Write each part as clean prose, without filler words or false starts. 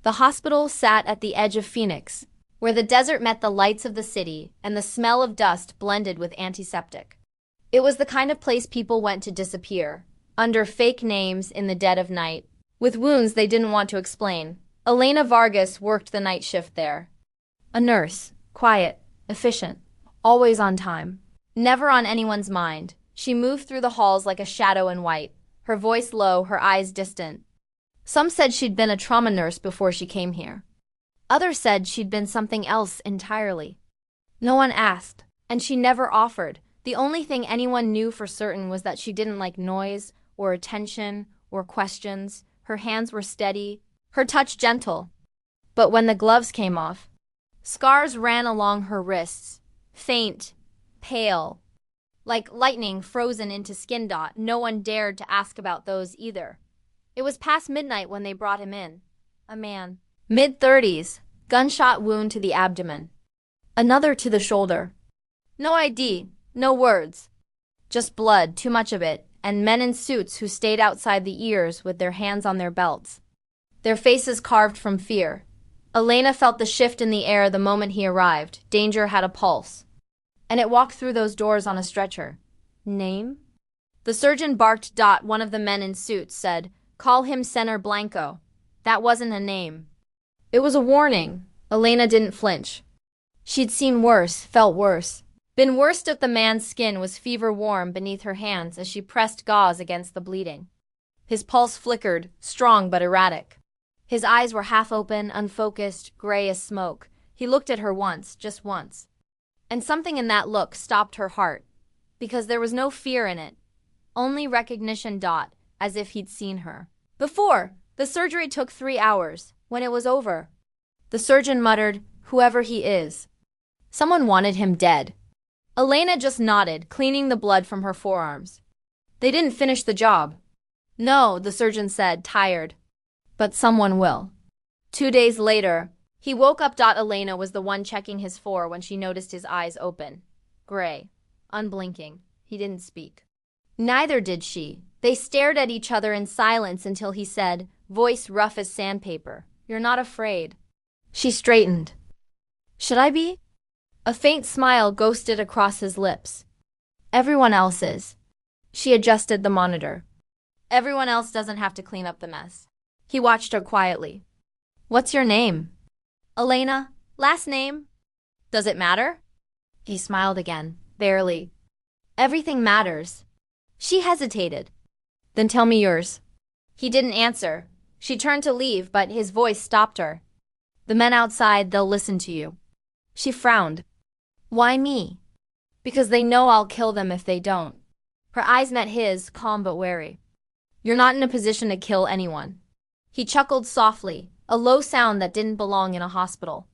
The hospital sat at the edge of Phoenix, where the desert met the lights of the city and the smell of dust blended with antiseptic. It was the kind of place people went to disappear, under fake names in the dead of night, with wounds they didn't want to explain. Elena Vargas worked the night shift there. A nurse, quiet, efficient, always on time, never on anyone's mind. She moved through the halls like a shadow in white, her voice low, her eyes distant. Some said she'd been a trauma nurse before she came here. Others said she'd been something else entirely. No one asked, and she never offered. The only thing anyone knew for certain was that she didn't like noise, or attention, or questions. Her hands were steady, her touch gentle. But when the gloves came off, scars ran along her wrists, faint, pale, like lightning frozen into skin dot. No one dared to ask about those either. It was past midnight when they brought him in. A man, mid-30s, gunshot wound to the abdomen. Another to the shoulder. No ID, no words. Just blood, too much of it, and men in suits who stayed outside the ears with their hands on their belts. Their faces carved from fear. Elena felt the shift in the air the moment he arrived. Danger had a pulse. And it walked through those doors on a stretcher. Name? The surgeon barked. One of the men in suits said, "Call him Señor Blanco." That wasn't a name. It was a warning. Elena didn't flinch. She'd seen worse, felt worse. Been worse if the man's skin was fever warm beneath her hands as she pressed gauze against the bleeding. His pulse flickered, strong but erratic. His eyes were half open, unfocused, gray as smoke. He looked at her once, just once. And something in that look stopped her heart, because there was no fear in it, only recognition. As if he'd seen her before. The surgery took 3 hours. When it was over, the surgeon muttered, "Whoever he is." Someone wanted him dead. Elena just nodded, cleaning the blood from her forearms. They didn't finish the job. No, the surgeon said, tired. But someone will. 2 days later, he woke up. Elena was the one checking his phone when she noticed his eyes open. Gray. Unblinking. He didn't speak. Neither did she. They stared at each other in silence until he said, voice rough as sandpaper, "You're not afraid." She straightened. "Should I be?" A faint smile ghosted across his lips. "Everyone else is." She adjusted the monitor. "Everyone else doesn't have to clean up the mess." He watched her quietly. "What's your name?" "Elena. Last name?" "Does it matter?" He smiled again. "Barely." "Everything matters." She hesitated. "Then tell me yours." He didn't answer. She turned to leave, but his voice stopped her. "The men outside, they'll listen to you." She frowned. "Why me?" "Because they know I'll kill them if they don't." Her eyes met his, calm but wary. "You're not in a position to kill anyone." He chuckled softly, a low sound that didn't belong in a hospital.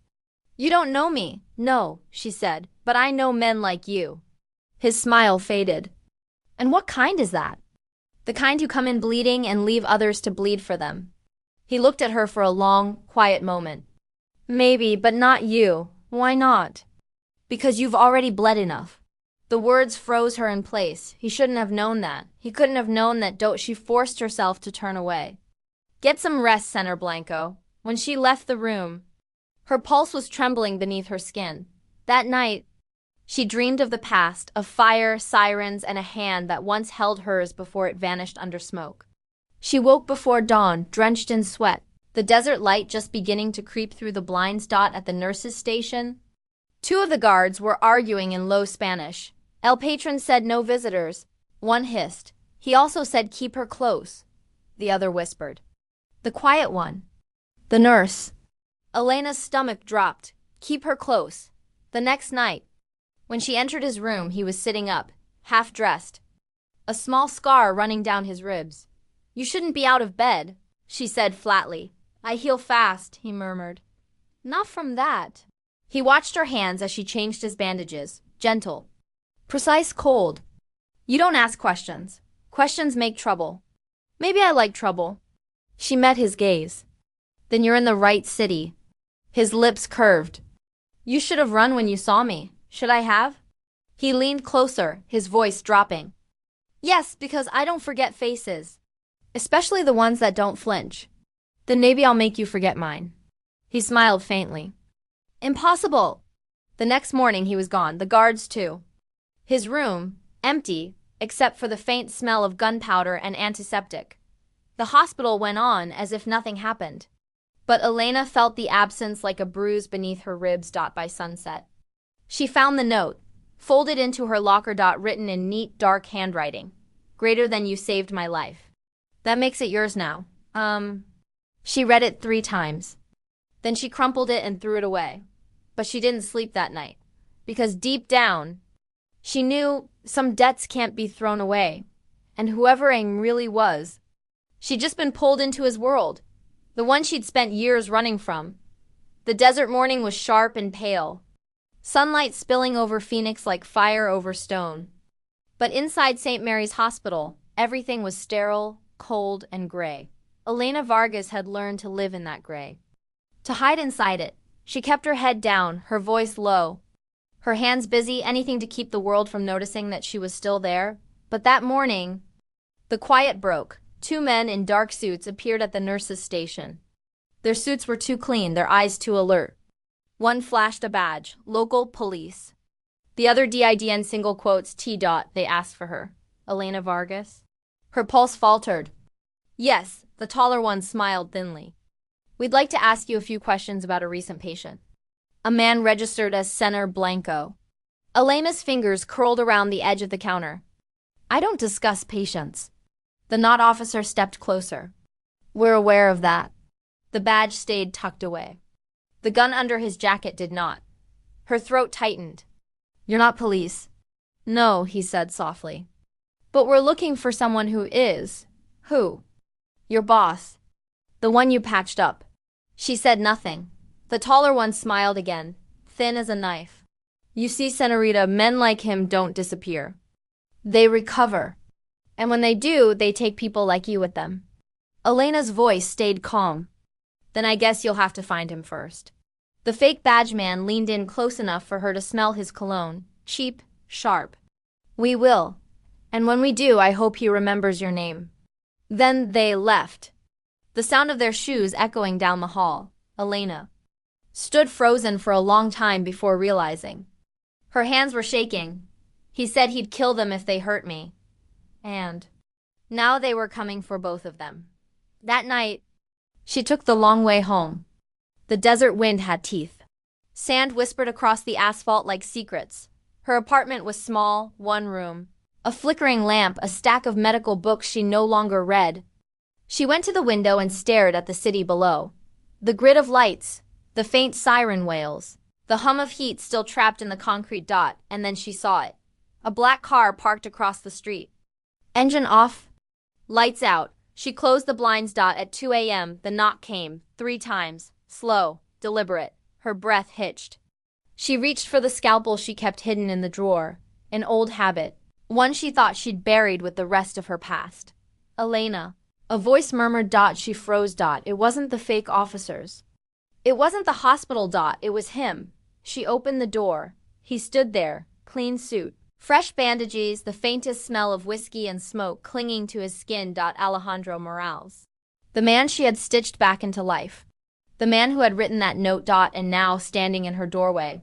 "You don't know me." "No," she said, "but I know men like you." His smile faded. "And what kind is that?" "The kind who come in bleeding and leave others to bleed for them." He looked at her for a long, quiet moment. "Maybe, but not you." "Why not?" "Because you've already bled enough." The words froze her in place. He shouldn't have known that. He couldn't have known that. She forced herself to turn away. "Get some rest, Señor Blanco." When she left the room, her pulse was trembling beneath her skin. That night, she dreamed of the past, of fire, sirens, and a hand that once held hers before it vanished under smoke. She woke before dawn, drenched in sweat, the desert light just beginning to creep through the blinds. At the nurse's station, 2 of the guards were arguing in low Spanish. El Patron said no visitors. One hissed. He also said keep her close. The other whispered. The quiet one. The nurse. Elena's stomach dropped. Keep her close. The next night, when she entered his room, he was sitting up, half-dressed, a small scar running down his ribs. "You shouldn't be out of bed," she said flatly. "I heal fast," he murmured. "Not from that." He watched her hands as she changed his bandages, gentle, precise, cold. "You don't ask questions. Questions make trouble." "Maybe I like trouble." She met his gaze. "Then you're in the right city." His lips curved. "You should have run when you saw me." "Should I have?" He leaned closer, his voice dropping. "Yes, because I don't forget faces. Especially the ones that don't flinch." "Then maybe I'll make you forget mine." He smiled faintly. Impossible! The next morning he was gone, the guards too. His room, empty, except for the faint smell of gunpowder and antiseptic. The hospital went on as if nothing happened. But Elena felt the absence like a bruise beneath her ribs. By sunset, she found the note, folded into her locker. Written in neat, dark handwriting. Greater than you saved my life. That makes it yours now. She read it 3 times. Then she crumpled it and threw it away. But she didn't sleep that night. Because deep down, she knew some debts can't be thrown away. And whoever Aang really was, she'd just been pulled into his world. The one she'd spent years running from. The desert morning was sharp and pale. Sunlight spilling over Phoenix like fire over stone. But inside St. Mary's Hospital, everything was sterile, cold, and gray. Elena Vargas had learned to live in that gray. To hide inside it, she kept her head down, her voice low. Her hands busy, anything to keep the world from noticing that she was still there. But that morning, the quiet broke. 2 men in dark suits appeared at the nurse's station. Their suits were too clean, their eyes too alert. One flashed a badge, local police. The other DIDN single quotes T. They asked for her. Elena Vargas? Her pulse faltered. Yes, the taller one smiled thinly. We'd like to ask you a few questions about a recent patient. A man registered as Senor Blanco. Elena's fingers curled around the edge of the counter. I don't discuss patients. The knot officer stepped closer. We're aware of that. The badge stayed tucked away. The gun under his jacket did not. Her throat tightened. You're not police. No, he said softly. But we're looking for someone who is. Who? Your boss. The one you patched up. She said nothing. The taller one smiled again, thin as a knife. You see, Senorita, men like him don't disappear. They recover. And when they do, they take people like you with them. Elena's voice stayed calm. Then I guess you'll have to find him first. The fake badge man leaned in close enough for her to smell his cologne, cheap, sharp. We will. And when we do, I hope he remembers your name. Then they left. The sound of their shoes echoing down the hall. Elena stood frozen for a long time before realizing. Her hands were shaking. He said he'd kill them if they hurt me. And now they were coming for both of them. That night, she took the long way home. The desert wind had teeth. Sand whispered across the asphalt like secrets. Her apartment was small, 1 room. A flickering lamp, a stack of medical books she no longer read. She went to the window and stared at the city below. The grid of lights, the faint siren wails, the hum of heat still trapped in the concrete dot, and then she saw it. A black car parked across the street. Engine off. Lights out. She closed the blinds. At 2 a.m., the knock came, 3 times, slow, deliberate, her breath hitched. She reached for the scalpel she kept hidden in the drawer, an old habit, one she thought she'd buried with the rest of her past. Elena. A voice murmured. She froze. It wasn't the fake officers. It wasn't the hospital. It was him. She opened the door. He stood there, clean suit. Fresh bandages, the faintest smell of whiskey and smoke clinging to his skin. Alejandro Morales. The man she had stitched back into life. The man who had written that note. And now standing in her doorway.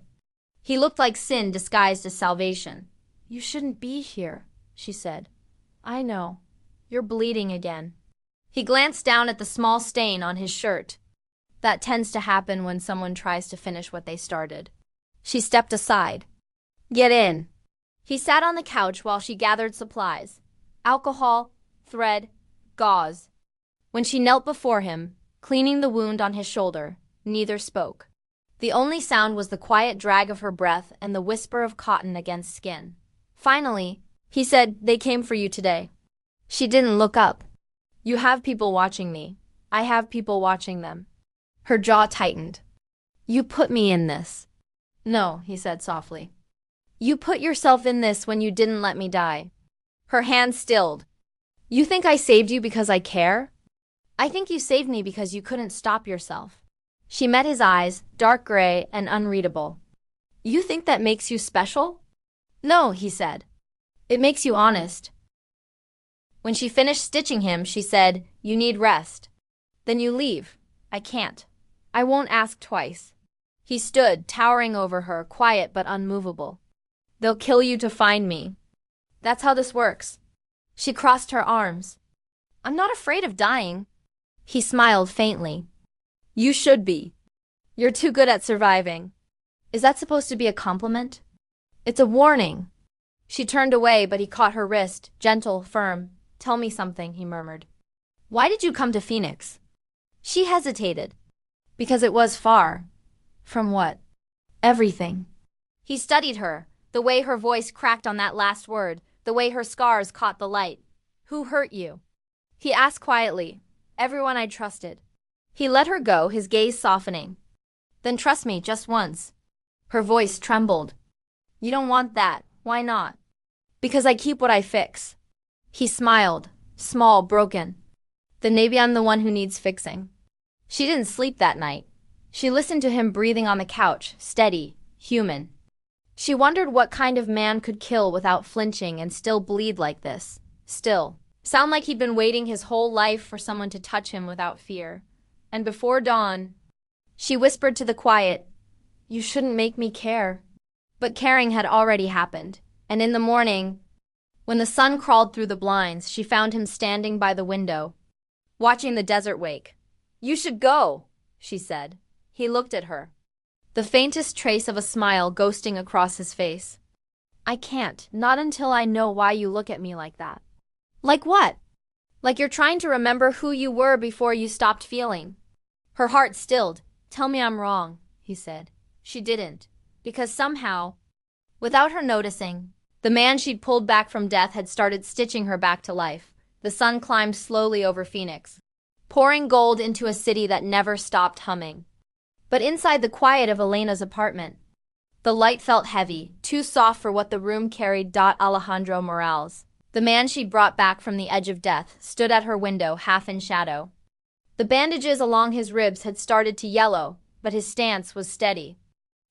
He looked like sin disguised as salvation. You shouldn't be here, she said. I know. You're bleeding again. He glanced down at the small stain on his shirt. That tends to happen when someone tries to finish what they started. She stepped aside. Get in. He sat on the couch while she gathered supplies. Alcohol, thread, gauze. When she knelt before him, cleaning the wound on his shoulder, neither spoke. The only sound was the quiet drag of her breath and the whisper of cotton against skin. Finally, he said, they came for you today. She didn't look up. You have people watching me. I have people watching them. Her jaw tightened. You put me in this. No, he said softly. You put yourself in this when you didn't let me die. Her hand stilled. You think I saved you because I care? I think you saved me because you couldn't stop yourself. She met his eyes, dark gray and unreadable. You think that makes you special? No, he said. It makes you honest. When she finished stitching him, she said, you need rest. Then you leave. I can't. I won't ask twice. He stood, towering over her, quiet but unmovable. They'll kill you to find me. That's how this works. She crossed her arms. I'm not afraid of dying. He smiled faintly. You should be. You're too good at surviving. Is that supposed to be a compliment? It's a warning. She turned away, but he caught her wrist, gentle, firm. Tell me something, he murmured. Why did you come to Phoenix? She hesitated. Because it was far. From what? Everything. He studied her, the way her voice cracked on that last word, the way her scars caught the light. Who hurt you? He asked quietly. Everyone I trusted. He let her go, his gaze softening. Then trust me just once. Her voice trembled. You don't want that. Why not? Because I keep what I fix. He smiled, small, broken. Then maybe I'm the one who needs fixing. She didn't sleep that night. She listened to him breathing on the couch, steady, human. She wondered what kind of man could kill without flinching and still bleed like this. Still. Sound like he'd been waiting his whole life for someone to touch him without fear. And before dawn, she whispered to the quiet, You shouldn't make me care. But caring had already happened, and in the morning, when the sun crawled through the blinds, she found him standing by the window, watching the desert wake. You should go, she said. He looked at her, the faintest trace of a smile ghosting across his face. I can't, not until I know why you look at me like that. Like what? Like you're trying to remember who you were before you stopped feeling. Her heart stilled. Tell me I'm wrong, he said. She didn't, because somehow, without her noticing, the man she'd pulled back from death had started stitching her back to life. The sun climbed slowly over Phoenix, pouring gold into a city that never stopped humming. But inside the quiet of Elena's apartment, the light felt heavy, too soft for what the room carried. Alejandro Morales, the man she'd brought back from the edge of death, stood at her window, half in shadow. The bandages along his ribs had started to yellow, but his stance was steady.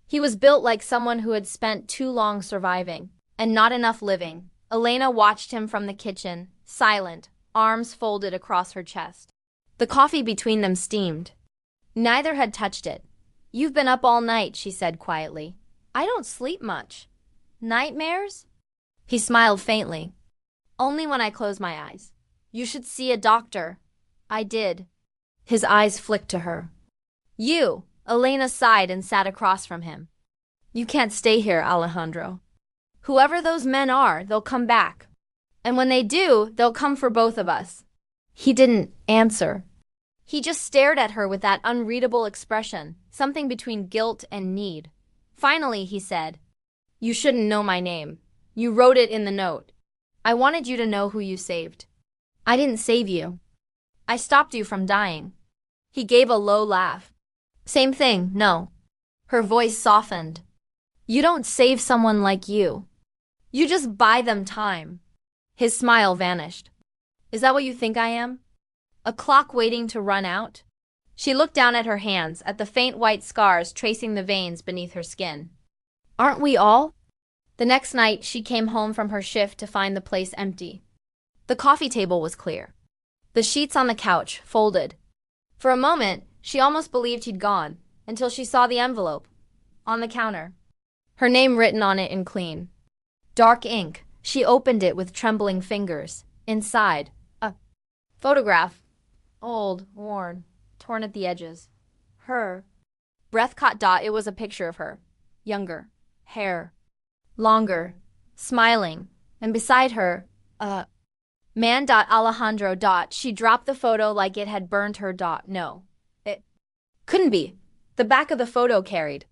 He was built like someone who had spent too long surviving, and not enough living. Elena watched him from the kitchen, silent, arms folded across her chest. The coffee between them steamed. Neither had touched it. You've been up all night, she said quietly. I don't sleep much. Nightmares? He smiled faintly. Only when I close my eyes. You should see a doctor. I did. His eyes flicked to her. You! Elena sighed and sat across from him. You can't stay here, Alejandro. Whoever those men are, they'll come back. And when they do, they'll come for both of us. He didn't answer. He just stared at her with that unreadable expression, something between guilt and need. Finally, he said, You shouldn't know my name. You wrote it in the note. I wanted you to know who you saved. I didn't save you. I stopped you from dying. He gave a low laugh. Same thing, no. Her voice softened. You don't save someone like you. You just buy them time. His smile vanished. Is that what you think I am? A clock waiting to run out? She looked down at her hands, at the faint white scars tracing the veins beneath her skin. Aren't we all? The next night, she came home from her shift to find the place empty. The coffee table was clear. The sheets on the couch, folded. For a moment, she almost believed he'd gone, until she saw the envelope. On the counter. Her name written on it in clean, dark ink. She opened it with trembling fingers. Inside, a photograph. Old, worn, torn at the edges. Her. Breath caught. It was a picture of her. Younger. Hair. Longer. Smiling. And beside her, a man. Alejandro. She dropped the photo like it had burned her. No. It couldn't be. The back of the photo carried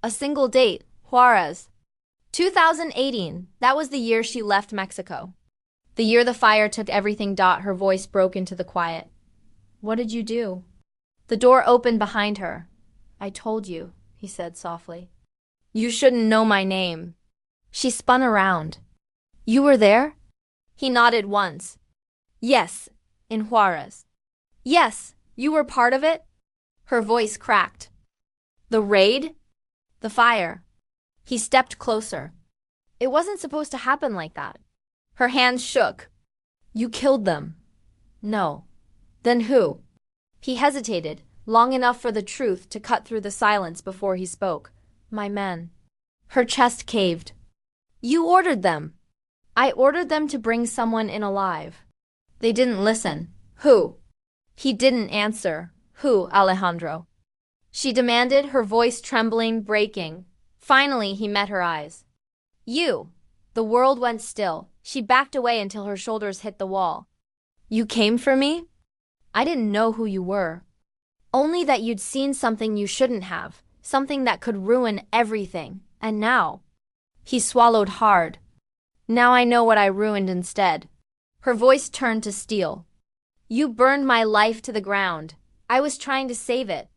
a single date. Juarez. 2018. That was the year she left Mexico. The year the fire took everything. Her voice broke into the quiet. What did you do? The door opened behind her. I told you, he said softly. You shouldn't know my name. She spun around. You were there? He nodded once. Yes, in Juarez. Yes, you were part of it? Her voice cracked. The raid? The fire. He stepped closer. It wasn't supposed to happen like that. Her hands shook. You killed them. No. Then who? He hesitated, long enough for the truth to cut through the silence before he spoke. My men. Her chest caved. You ordered them. I ordered them to bring someone in alive. They didn't listen. Who? He didn't answer. Who, Alejandro? She demanded, her voice trembling, breaking. Finally, he met her eyes. You. The world went still. She backed away until her shoulders hit the wall. You came for me? I didn't know who you were. Only that you'd seen something you shouldn't have, something that could ruin everything. And now? He swallowed hard. Now I know what I ruined instead. Her voice turned to steel. You burned my life to the ground. I was trying to save it.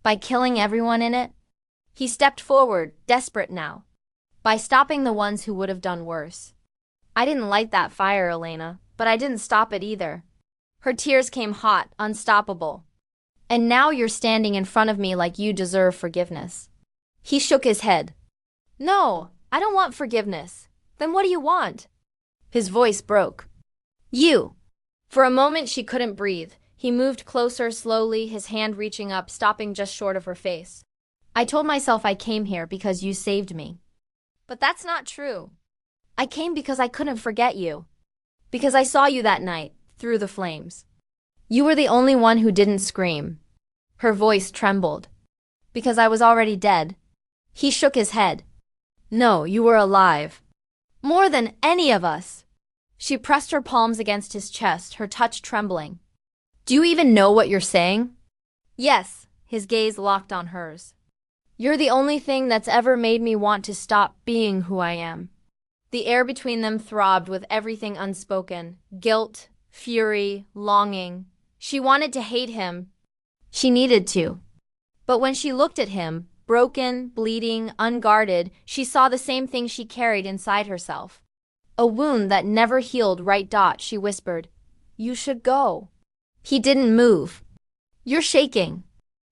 By killing everyone in it? He stepped forward, desperate now. By stopping the ones who would have done worse. I didn't light that fire, Elena, but I didn't stop it either. Her tears came hot, unstoppable. And now you're standing in front of me like you deserve forgiveness. He shook his head. No, I don't want forgiveness. Then what do you want? His voice broke. You. For a moment she couldn't breathe. He moved closer slowly, his hand reaching up, stopping just short of her face. I told myself I came here because you saved me. But that's not true. I came because I couldn't forget you. Because I saw you that night, through the flames. You were the only one who didn't scream. Her voice trembled. Because I was already dead. He shook his head. No, you were alive. More than any of us. She pressed her palms against his chest, her touch trembling. Do you even know what you're saying? Yes, his gaze locked on hers. You're the only thing that's ever made me want to stop being who I am. The air between them throbbed with everything unspoken. Guilt, fury, longing. She wanted to hate him. She needed to. But when she looked at him, broken, bleeding, unguarded, she saw the same thing she carried inside herself. A wound that never healed. She whispered. You should go. He didn't move. You're shaking.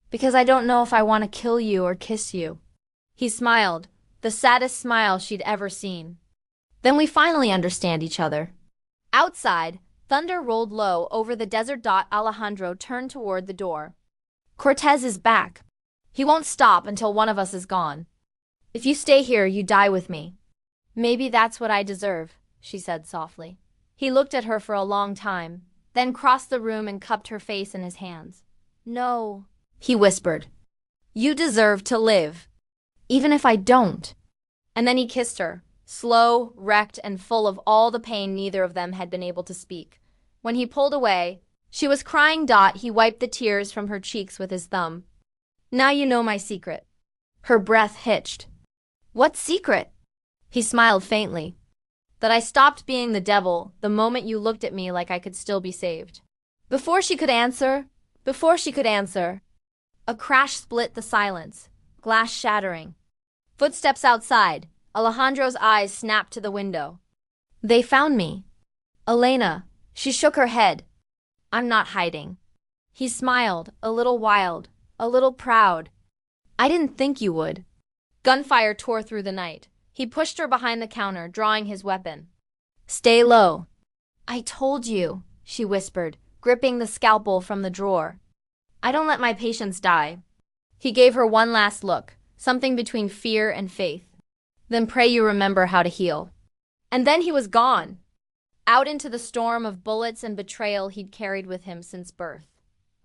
Because I don't know if I want to kill you or kiss you. He smiled, the saddest smile she'd ever seen. Then we finally understand each other. Outside, thunder rolled low over the desert. Alejandro turned toward the door. Cortez is back. He won't stop until one of us is gone. If you stay here, you die with me. Maybe that's what I deserve, she said softly. He looked at her for a long time, then crossed the room and cupped her face in his hands. No, he whispered. You deserve to live. Even if I don't. And then he kissed her, slow, wrecked, and full of all the pain neither of them had been able to speak. When he pulled away, she was crying. He wiped the tears from her cheeks with his thumb. Now you know my secret. Her breath hitched. What secret? He smiled faintly. That I stopped being the devil the moment you looked at me like I could still be saved. Before she could answer, a crash split the silence, glass shattering. Footsteps outside. Alejandro's eyes snapped to the window. They found me. Elena. She shook her head. I'm not hiding. He smiled, a little wild, a little proud. I didn't think you would. Gunfire tore through the night. He pushed her behind the counter, drawing his weapon. Stay low. I told you, she whispered, gripping the scalpel from the drawer. I don't let my patients die. He gave her one last look, something between fear and faith. Then pray you remember how to heal. And then he was gone, out into the storm of bullets and betrayal he'd carried with him since birth.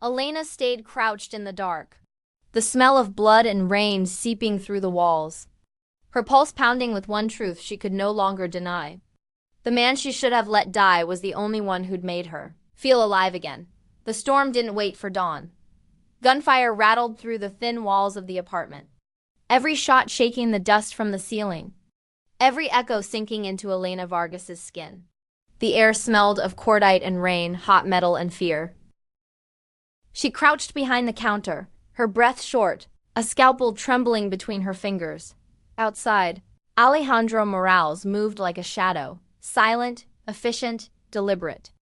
Elena stayed crouched in the dark, the smell of blood and rain seeping through the walls. Her pulse pounding with one truth she could no longer deny. The man she should have let die was the only one who'd made her feel alive again. The storm didn't wait for dawn. Gunfire rattled through the thin walls of the apartment. Every shot shaking the dust from the ceiling. Every echo sinking into Elena Vargas's skin. The air smelled of cordite and rain, hot metal and fear. She crouched behind the counter, her breath short, a scalpel trembling between her fingers. Outside, Alejandro Morales moved like a shadow, silent, efficient, deliberate.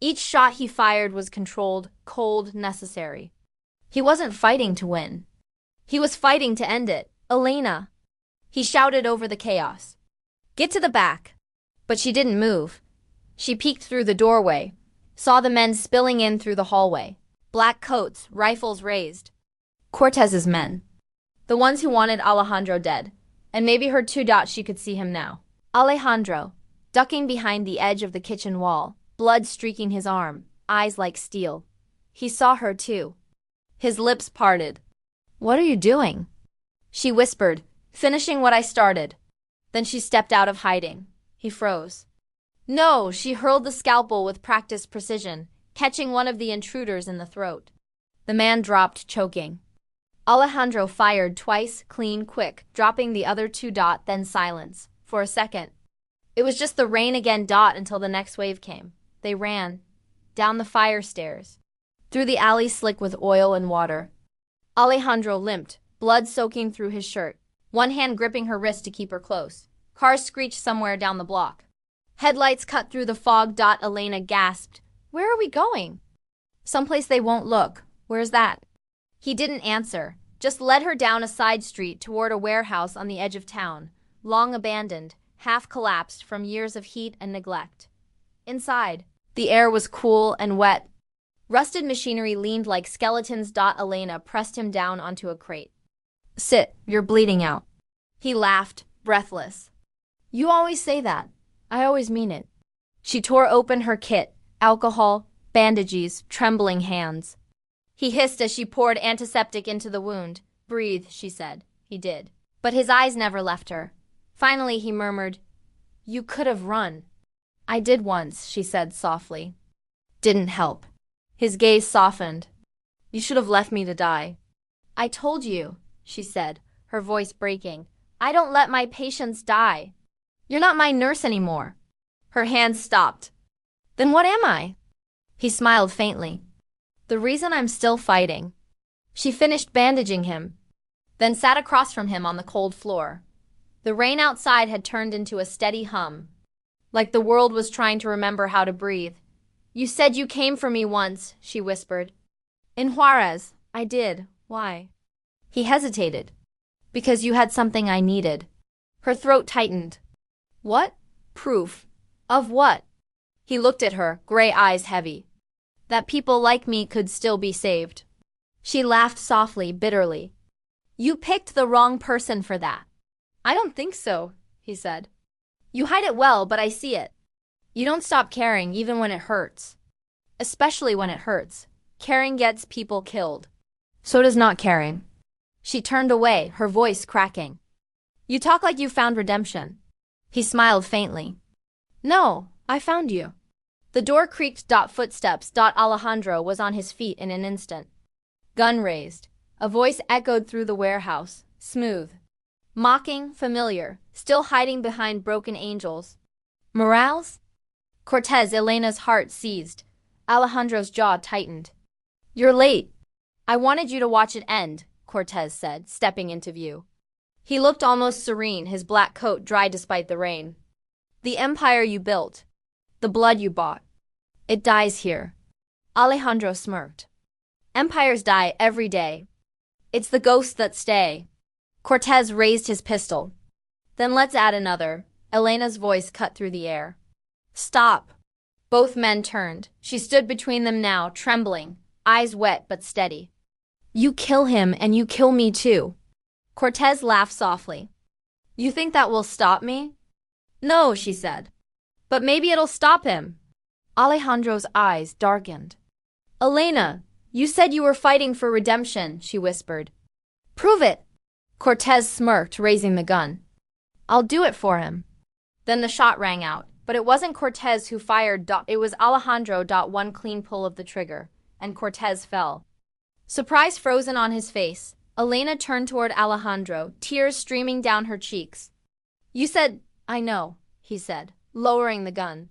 Each shot he fired was controlled, cold, necessary. He wasn't fighting to win. He was fighting to end it. Elena! He shouted over the chaos. Get to the back! But she didn't move. She peeked through the doorway, saw the men spilling in through the hallway. Black coats, rifles raised. Cortez's men. The ones who wanted Alejandro dead. And maybe her two dots she could see him now. Alejandro, ducking behind the edge of the kitchen wall, blood streaking his arm, eyes like steel. He saw her too. His lips parted. "What are you doing?" she whispered, "finishing what I started." Then she stepped out of hiding. He froze. No, she hurled the scalpel with practiced precision, catching one of the intruders in the throat. The man dropped, choking. Alejandro fired twice, clean, quick, dropping the other two dot, then silence. For a second. It was just the rain again dot until the next wave came. They ran. Down the fire stairs. Through the alley slick with oil and water. Alejandro limped, blood soaking through his shirt, one hand gripping her wrist to keep her close. Cars screeched somewhere down the block. Headlights cut through the fog. Elena gasped. "Where are we going?" "Someplace they won't look. Where's that?" He didn't answer, just led her down a side street toward a warehouse on the edge of town, long abandoned, half collapsed from years of heat and neglect. Inside, the air was cool and wet. Rusted machinery leaned like skeletons. Elena pressed him down onto a crate. "Sit, you're bleeding out." He laughed, breathless. "You always say that. I always mean it." She tore open her kit, alcohol, bandages, trembling hands. He hissed as she poured antiseptic into the wound. "Breathe," she said. He did. But his eyes never left her. Finally he murmured, "You could have run." "I did once," she said softly. "Didn't help." His gaze softened. "You should have left me to die." "I told you," she said, her voice breaking. "I don't let my patients die. You're not my nurse anymore." Her hands stopped. "Then what am I?" He smiled faintly. "The reason I'm still fighting." She finished bandaging him, then sat across from him on the cold floor. The rain outside had turned into a steady hum, like the world was trying to remember how to breathe. "You said you came for me once," she whispered. "In Juarez. I did. Why?" He hesitated. "Because you had something I needed." Her throat tightened. "What? Proof. Of what?" He looked at her, gray eyes heavy. "That people like me could still be saved." She laughed softly, bitterly. "You picked the wrong person for that." "I don't think so," he said. "You hide it well, but I see it. You don't stop caring even when it hurts. Especially when it hurts. Caring gets people killed. So does not caring." She turned away, her voice cracking. "You talk like you found redemption." He smiled faintly. "No, I found you." The door creaked. Footsteps. Alejandro was on his feet in an instant. Gun raised. A voice echoed through the warehouse, smooth. Mocking, familiar, still hiding behind broken angels. "Morales?" Cortez. Elena's heart seized. Alejandro's jaw tightened. "You're late." "I wanted you to watch it end," Cortez said, stepping into view. He looked almost serene, his black coat dry despite the rain. "The empire you built. The blood you bought. It dies here." Alejandro smirked. "Empires die every day. It's the ghosts that stay." Cortez raised his pistol. "Then let's add another." Elena's voice cut through the air. "Stop." Both men turned. She stood between them now, trembling, eyes wet but steady. "You kill him and you kill me too." Cortez laughed softly. "You think that will stop me?" "No," she said. "But maybe it'll stop him." Alejandro's eyes darkened. "Elena, you said you were fighting for redemption," she whispered. "Prove it." Cortez smirked, raising the gun. "I'll do it for him." Then the shot rang out, but it wasn't Cortez who fired. It was Alejandro. One clean pull of the trigger, and Cortez fell. Surprise frozen on his face, Elena turned toward Alejandro, tears streaming down her cheeks. "You said, I know," he said, lowering the gun.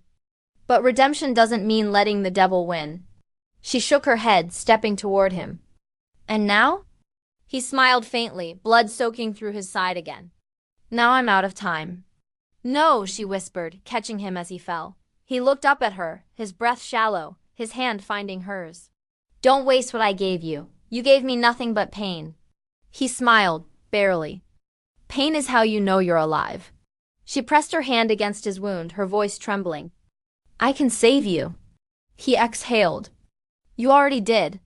"But redemption doesn't mean letting the devil win." She shook her head, stepping toward him. "And now?" He smiled faintly, blood soaking through his side again. "Now I'm out of time." "No," she whispered, catching him as he fell. He looked up at her, his breath shallow, his hand finding hers. "Don't waste what I gave you. You gave me nothing but pain." He smiled, barely. "Pain is how you know you're alive." She pressed her hand against his wound, her voice trembling. "I can save you." He exhaled. "You already did."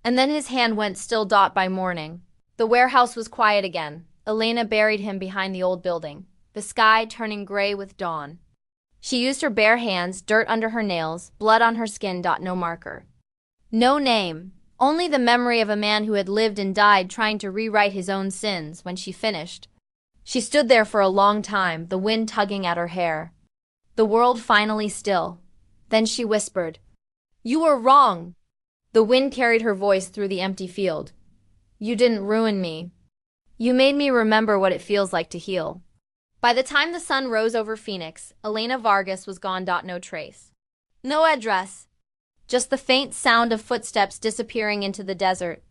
And then his hand went still. By morning, the warehouse was quiet again. Elena buried him behind the old building, the sky turning gray with dawn. She used her bare hands, dirt under her nails, blood on her skin. No marker. No name. Only the memory of a man who had lived and died trying to rewrite his own sins. When she finished, she stood there for a long time, the wind tugging at her hair. The world finally still. Then she whispered, "You were wrong." The wind carried her voice through the empty field. "You didn't ruin me. You made me remember what it feels like to heal." By the time the sun rose over Phoenix, Elena Vargas was gone. No trace. No address. Just the faint sound of footsteps disappearing into the desert.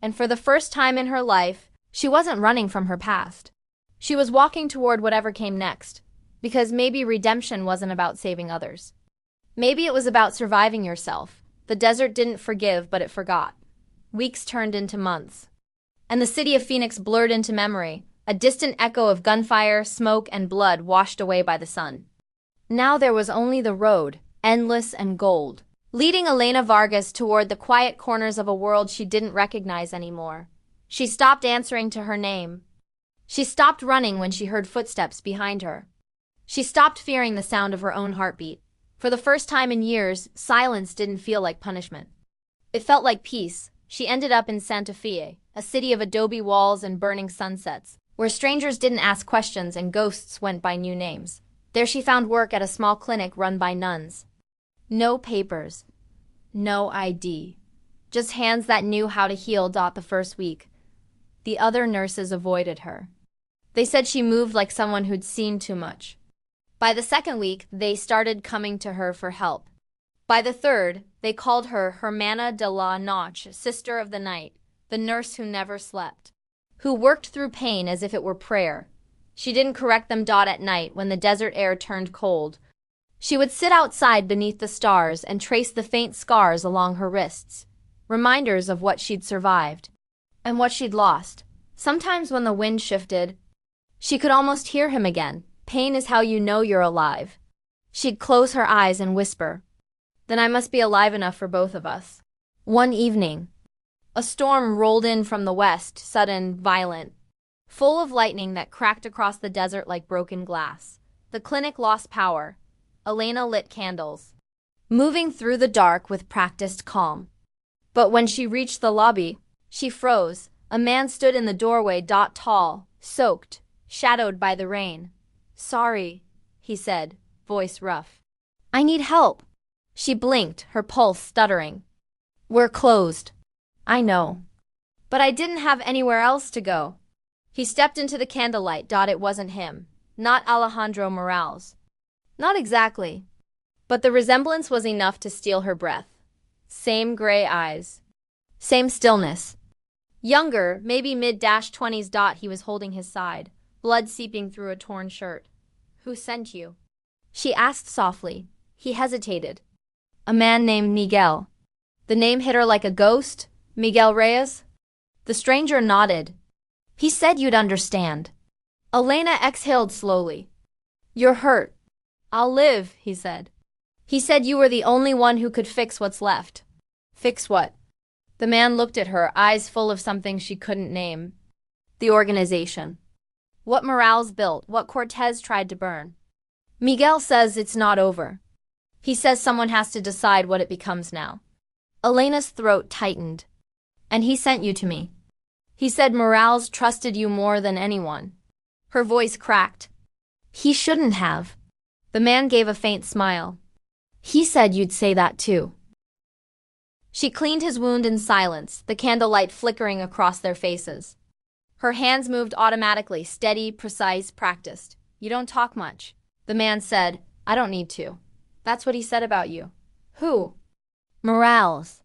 And for the first time in her life, she wasn't running from her past. She was walking toward whatever came next. Because maybe redemption wasn't about saving others. Maybe it was about surviving yourself. The desert didn't forgive, but it forgot. Weeks turned into months. And the city of Phoenix blurred into memory, a distant echo of gunfire, smoke, and blood washed away by the sun. Now there was only the road, endless and gold, leading Elena Vargas toward the quiet corners of a world she didn't recognize anymore. She stopped answering to her name. She stopped running when she heard footsteps behind her. She stopped fearing the sound of her own heartbeat. For the first time in years, silence didn't feel like punishment. It felt like peace. She ended up in Santa Fe, a city of adobe walls and burning sunsets, where strangers didn't ask questions and ghosts went by new names. There she found work at a small clinic run by nuns. No papers. No ID. Just hands that knew how to heal. The first week, the other nurses avoided her. They said she moved like someone who'd seen too much. By the second week, they started coming to her for help. By the third, they called her Hermana de la Noche, Sister of the Night, the nurse who never slept, who worked through pain as if it were prayer. She didn't correct them. At night, when the desert air turned cold, she would sit outside beneath the stars and trace the faint scars along her wrists, reminders of what she'd survived and what she'd lost. Sometimes when the wind shifted, she could almost hear him again. "Pain is how you know you're alive." She'd close her eyes and whisper, "Then I must be alive enough for both of us." One evening, a storm rolled in from the west, sudden, violent, full of lightning that cracked across the desert like broken glass. The clinic lost power. Elena lit candles, moving through the dark with practiced calm. But when she reached the lobby, she froze. A man stood in the doorway. Tall, soaked, shadowed by the rain. "Sorry," he said, voice rough. "I need help." She blinked, her pulse stuttering. "We're closed." "I know. But I didn't have anywhere else to go." He stepped into the candlelight. It wasn't him. Not Alejandro Morales. Not exactly. But the resemblance was enough to steal her breath. Same gray eyes. Same stillness. Younger, maybe mid-20s. He was holding his side, blood seeping through a torn shirt. "Who sent you?" she asked softly. He hesitated. "A man named Miguel." The name hit her like a ghost. "Miguel Reyes?" The stranger nodded. "He said you'd understand." Elena exhaled slowly. "You're hurt." "I'll live," he said. "He said you were the only one who could fix what's left." "Fix what?" The man looked at her, eyes full of something she couldn't name. "The organization. What Morales built, what Cortez tried to burn. Miguel says it's not over. He says someone has to decide what it becomes now." Elena's throat tightened. "And he sent you to me. He said Morales trusted you more than anyone." Her voice cracked. "He shouldn't have." The man gave a faint smile. "He said you'd say that too." She cleaned his wound in silence, the candlelight flickering across their faces. Her hands moved automatically, steady, precise, practiced. "You don't talk much." The man said, "I don't need to." "That's what he said about you." "Who?" "Morales."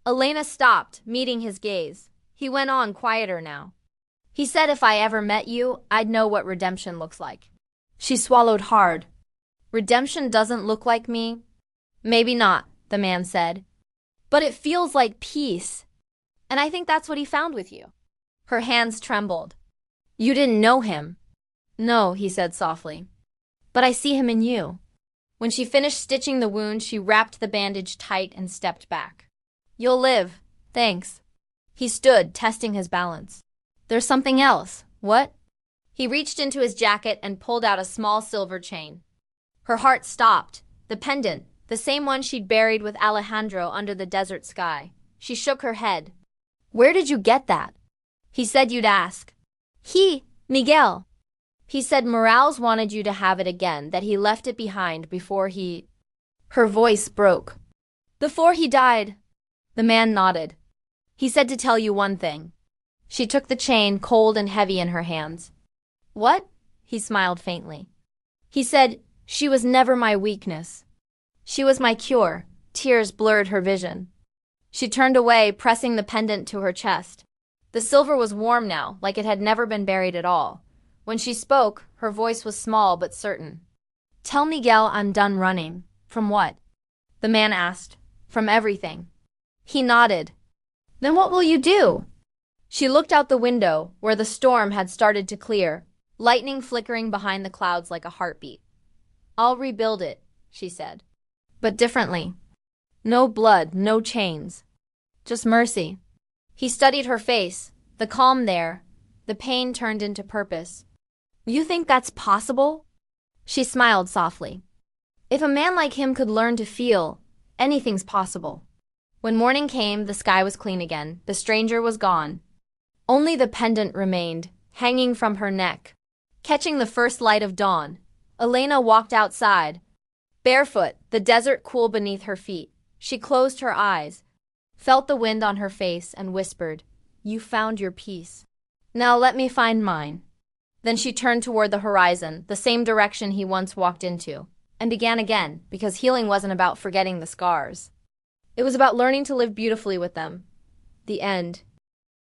Elena stopped, meeting his gaze. He went on, quieter now. "He said if I ever met you, I'd know what redemption looks like." She swallowed hard. "Redemption doesn't look like me?" "Maybe not," the man said. "But it feels like peace. And I think that's what he found with you." Her hands trembled. "You didn't know him?" "No," he said softly. "But I see him in you." When she finished stitching the wound, she wrapped the bandage tight and stepped back. "You'll live. Thanks." He stood, testing his balance. There's something else. What? He reached into his jacket and pulled out a small silver chain. Her heart stopped. The pendant, the same one she'd buried with Alejandro under the desert sky. She shook her head. Where did you get that? He said you'd ask. Miguel. He said Morales wanted you to have it again, that he left it behind before he... Her voice broke. Before he died. The man nodded. He said to tell you one thing. She took the chain, cold and heavy in her hands. What? He smiled faintly. He said, she was never my weakness. She was my cure. Tears blurred her vision. She turned away, pressing the pendant to her chest. The silver was warm now, like it had never been buried at all. When she spoke, her voice was small but certain. Tell Miguel I'm done running. From what? The man asked. From everything. He nodded. Then what will you do? She looked out the window, where the storm had started to clear, lightning flickering behind the clouds like a heartbeat. I'll rebuild it, she said. But differently. No blood, no chains. Just mercy. He studied her face, the calm there, the pain turned into purpose. You think that's possible? She smiled softly. If a man like him could learn to feel, anything's possible. When morning came, the sky was clean again. The stranger was gone. Only the pendant remained, hanging from her neck. Catching the first light of dawn, Elena walked outside. Barefoot, the desert cool beneath her feet. She closed her eyes, felt the wind on her face, and whispered, You found your peace. Now let me find mine. Then she turned toward the horizon, the same direction he once walked into, and began again, because healing wasn't about forgetting the scars. It was about learning to live beautifully with them. The end.